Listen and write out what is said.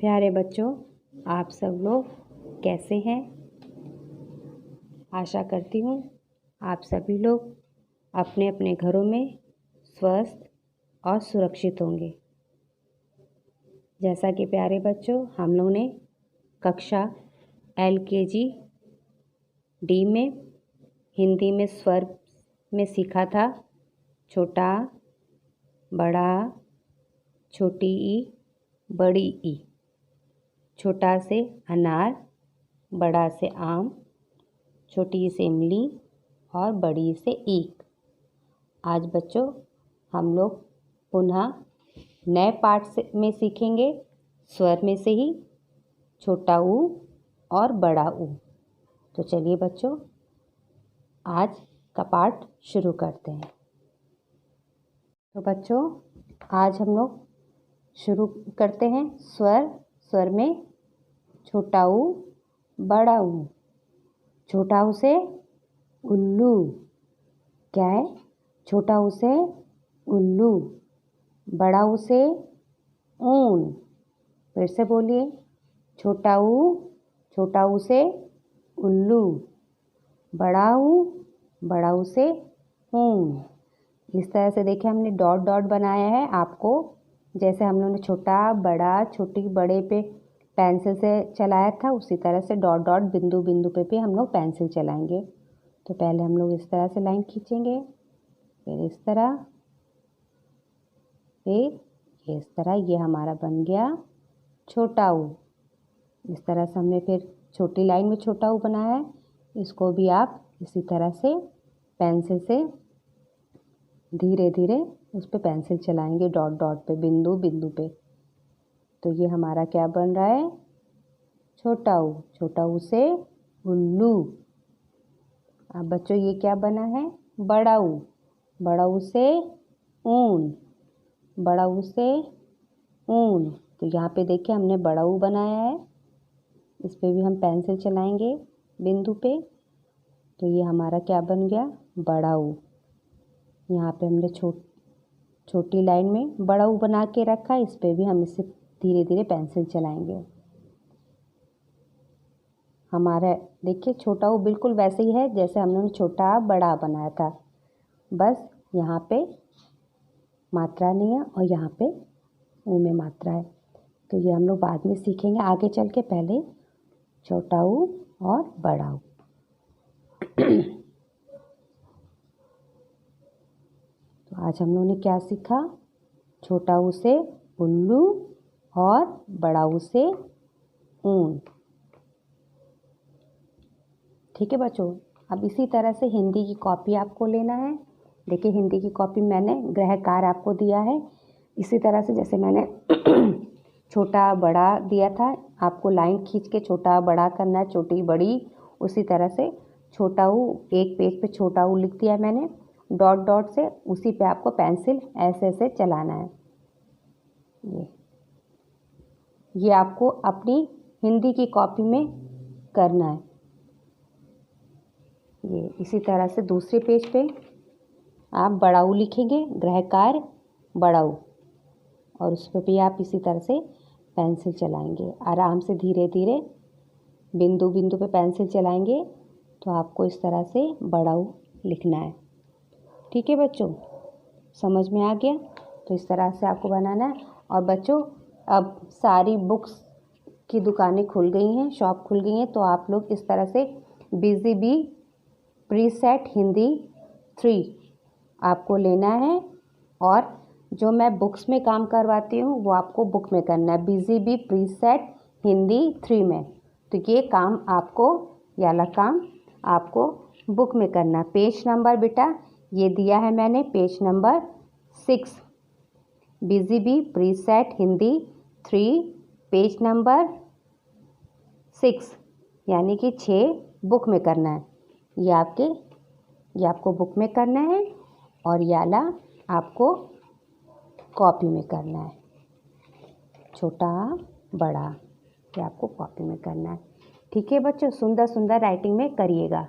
प्यारे बच्चों, आप सब लोग कैसे हैं? आशा करती हूँ आप सभी लोग अपने अपने घरों में स्वस्थ और सुरक्षित होंगे। जैसा कि प्यारे बच्चों, हम लोग ने कक्षा LKG D में हिंदी में स्वर में सीखा था छोटा, बड़ा, छोटी ई, बड़ी ई। छोटा से अनार, बड़ा से आम, छोटी से इमली और बड़ी से ईख। आज बच्चों हम लोग पुनः नए पाठ में सीखेंगे स्वर में से ही छोटा ऊ और बड़ा ऊ। तो चलिए बच्चों, आज का पाठ शुरू करते हैं। तो बच्चों आज हम लोग शुरू करते हैं स्वर में छोटा ऊ, बड़ा ऊ। छोटा ऊ से उल्लू। क्या है? छोटा ऊ से उल्लू, बड़ा ऊ से ऊन। फिर से बोलिए, छोटा ऊ से उल्लू, बड़ा ऊ से ऊन। इस तरह से देखिए हमने डॉट डॉट बनाया है। आपको जैसे हम लोगों ने छोटा, बड़ा, छोटी, बड़े पे पेंसिल से चलाया था, उसी तरह से डॉट डॉट बिंदु बिंदु पे भी हम लोग पेंसिल चलाएंगे। तो पहले हम लोग इस तरह से लाइन खींचेंगे, फिर इस तरह, फिर इस तरह। ये हमारा बन गया छोटा ऊ। इस तरह से हमने फिर छोटी लाइन में छोटा ऊ बनाया है। इसको भी आप इसी तरह से पेंसिल से धीरे धीरे उस पर पेंसिल चलाएंगे, डॉट डॉट पे, बिंदु बिंदु पे। तो ये हमारा क्या बन रहा है? छोटा ऊ से उल्लू। अब बच्चों ये क्या बना है? बड़ा ऊ से ऊन, बड़ा ऊ से ऊन। तो यहाँ पे देखिए हमने बड़ा ऊ बनाया है। इस पे भी हम पेंसिल चलाएंगे बिंदु पे। तो ये हमारा क्या बन गया? बड़ा ऊ। यहाँ पे हमने छोटी लाइन में बड़ा ऊ बना के रखा है। इस पे भी हम इसे धीरे धीरे पेंसिल चलाएंगे। हमारा देखिए छोटा ऊ बिल्कुल वैसे ही है जैसे हमने छोटा बड़ा बनाया था, बस यहाँ पे मात्रा नहीं है और यहाँ पे ऊ में मात्रा है। तो ये हम लोग बाद में सीखेंगे आगे चल के। पहले छोटा ऊ और बड़ा ऊ। तो आज हम लोगों ने क्या सीखा? छोटा ऊ से उल्लू और बड़ा ऊ से ऊन। ठीक है बच्चों, अब इसी तरह से हिंदी की कॉपी आपको लेना है। देखिए हिंदी की कॉपी मैंने ग्रहकार आपको दिया है। इसी तरह से जैसे मैंने छोटा बड़ा दिया था, आपको लाइन खींच के छोटा बड़ा करना है, छोटी बड़ी। उसी तरह से छोटा ऊ, एक पेज पे छोटा ऊ लिख दिया मैंने डॉट डॉट से। उसी पे आपको पेंसिल ऐसे ऐसे चलाना है। ये आपको अपनी हिंदी की कॉपी में करना है। ये इसी तरह से दूसरे पेज पे आप बड़ा ऊ लिखेंगे, ग्रहकार बड़ा ऊ, और उस पर भी आप इसी तरह से पेंसिल चलाएंगे। आराम से धीरे धीरे बिंदु बिंदु पे पेंसिल चलाएंगे। तो आपको इस तरह से बड़ा ऊ लिखना है। ठीक है बच्चों, समझ में आ गया? तो इस तरह से आपको बनाना है। और बच्चों अब सारी बुक्स की दुकानें खुल गई हैं, शॉप खुल गई हैं। तो आप लोग इस तरह से बिजी बी प्रीसेट हिंदी 3 आपको लेना है। और जो मैं बुक्स में काम करवाती हूँ वो आपको बुक में करना है, बिजी बी प्रीसेट हिंदी 3 में। तो ये काम आपको, ये वाला काम आपको बुक में करना है। पेज नंबर बेटा ये दिया है मैंने, पेज नंबर 6, बिजी बी प्रीसेट हिंदी 3 पेज नंबर 6, यानी कि 6 बुक में करना है। ये आपको बुक में करना है और ये वाला आपको कॉपी में करना है। छोटा बड़ा ये आपको कॉपी में करना है। ठीक है बच्चों, सुंदर सुंदर राइटिंग में करिएगा।